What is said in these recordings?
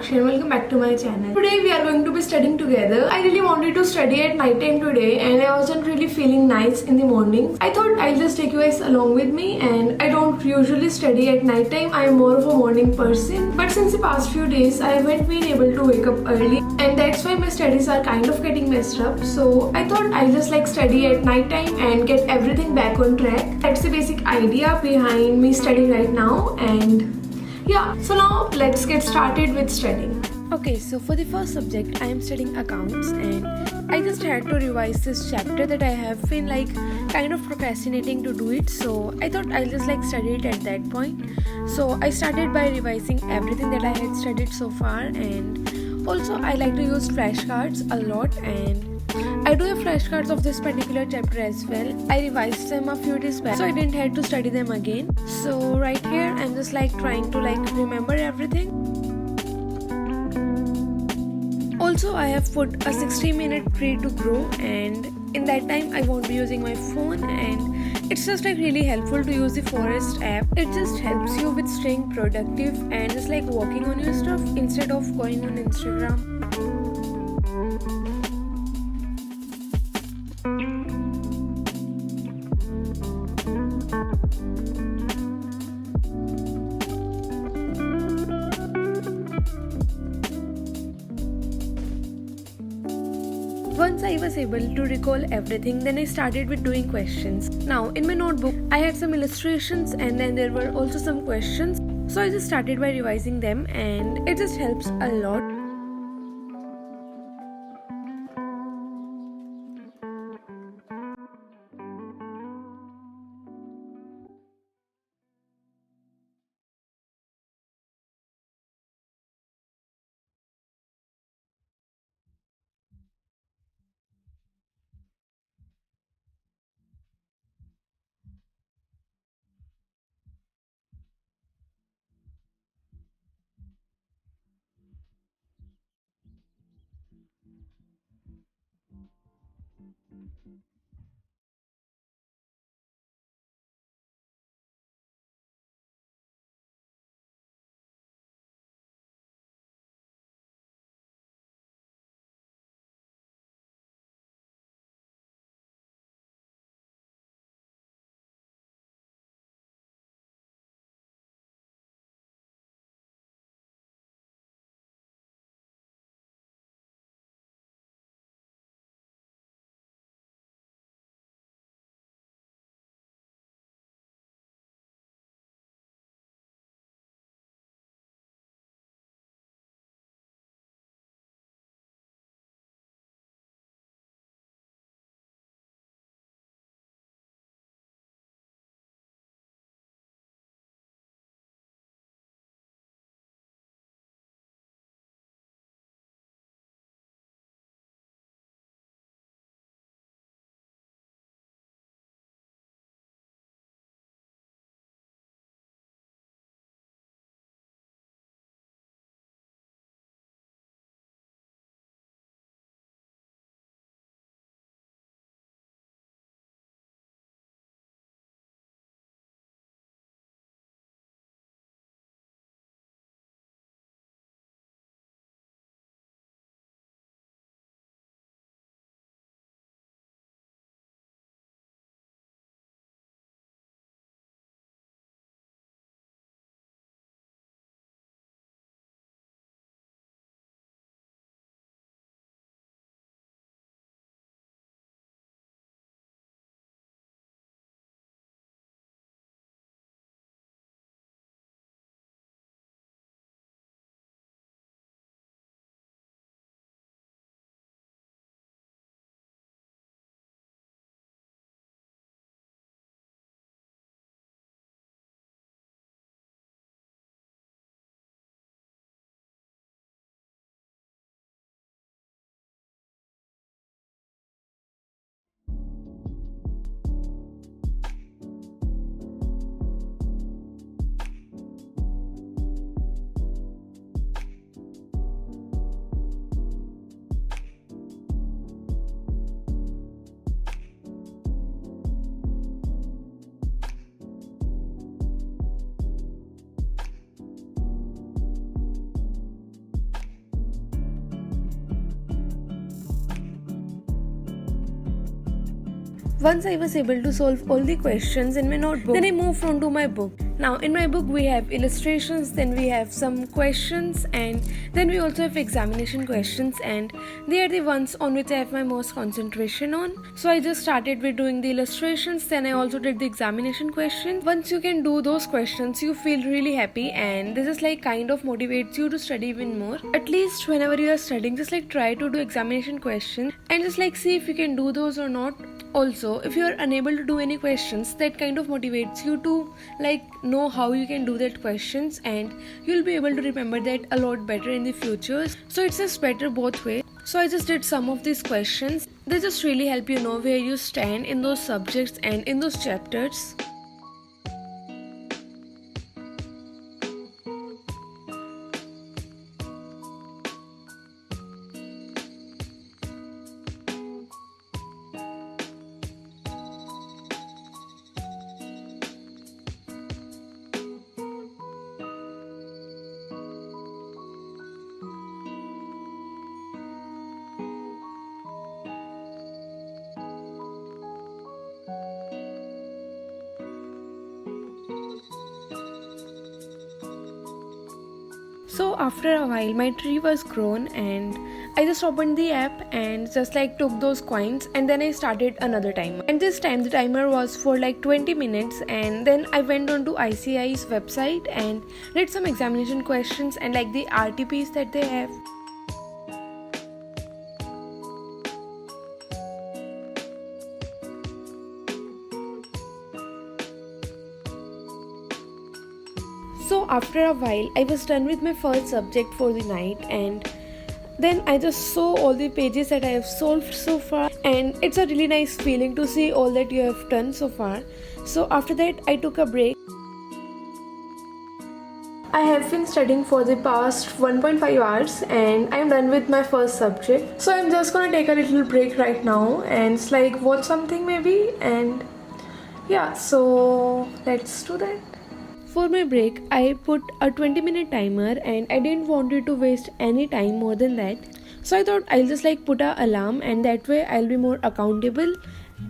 Sakshi and welcome back to my channel. Today we are going to be studying together. I really wanted to study at night time today and I wasn't really feeling nice in the morning. I thought I'll just take you guys along with me, and I don't usually study at night time. I am more of a morning person, but since the past few days I haven't been able to wake up early, and that's why my studies are kind of getting messed up. So I thought I'll just study at night time and get everything back on track. That's the basic idea behind me studying right now. And yeah, so now let's get started with studying. Okay, so for the first subject, I am studying accounts, and I just had to revise this chapter that I have been kind of procrastinating to do it. So I thought I'll just study it at that point. So I started by revising everything that I had studied so far, and also I like to use flashcards a lot, and I do have flashcards of this particular chapter as well. I revised them a few days back, so I didn't have to study them again. So right here, I'm just trying to remember everything. Also, I have put a 60-minute tree to grow, and in that time I won't be using my phone, and it's just really helpful to use the Forest app. It just helps you with staying productive and just working on your stuff instead of going on Instagram. Once I was able to recall everything, then I started with doing questions. Now, in my notebook, I had some illustrations and then there were also some questions. So I just started by revising them, and it just helps a lot. Once I was able to solve all the questions in my notebook, then I moved on to my book. Now in my book we have illustrations, then we have some questions, and then we also have examination questions, and they are the ones on which I have my most concentration on. So I just started with doing the illustrations, then I also did the examination questions. Once you can do those questions, you feel really happy, and this is like kind of motivates you to study even more. At least whenever you are studying, just like try to do examination questions and just like see if you can do those or not. Also, if you are unable to do any questions, that kind of motivates you to like know how you can do that questions, and you'll be able to remember that a lot better in the future. So it's just better both ways. So I just did some of these questions. They just really help you know where you stand in those subjects and in those chapters. So after a while my tree was grown, and I just opened the app and just like took those coins, and then I started another timer, and this time the timer was for like 20 minutes. And then I went on to ICI's website and did some examination questions and like the RTPs that they have. So after a while I was done with my first subject for the night, and then I just saw all the pages that I have solved so far, and it's a really nice feeling to see all that you have done so far. So after that I took a break. I have been studying for the past 1.5 hours and I'm done with my first subject. So I'm just gonna take a little break right now and it's like watch something maybe, and yeah, so let's do that. For my break, I put a 20-minute timer and I didn't want it to waste any time more than that. So I thought I'll just like put a alarm, and that way I'll be more accountable.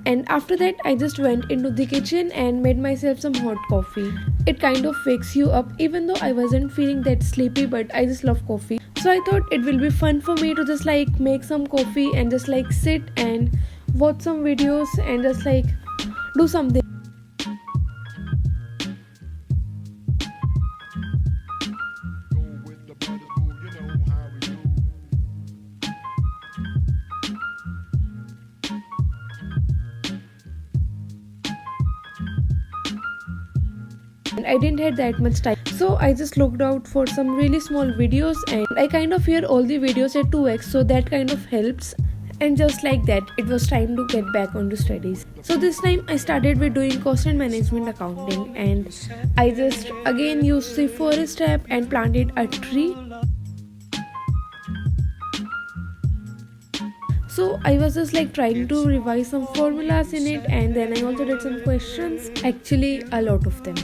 And after that, I just went into the kitchen and made myself some hot coffee. It kind of wakes you up, even though I wasn't feeling that sleepy, but I just love coffee. So I thought it will be fun for me to just like make some coffee and just like sit and watch some videos and just like do something. And I didn't have that much time, so I just looked out for some really small videos, and I kind of hear all the videos at 2x, so that kind of helps. And just like that, it was time to get back onto studies. So this time I started with doing cost and management accounting, and I just again used the forest app and planted a tree. So I was just like trying to revise some formulas in it, and then I also did some questions, actually a lot of them.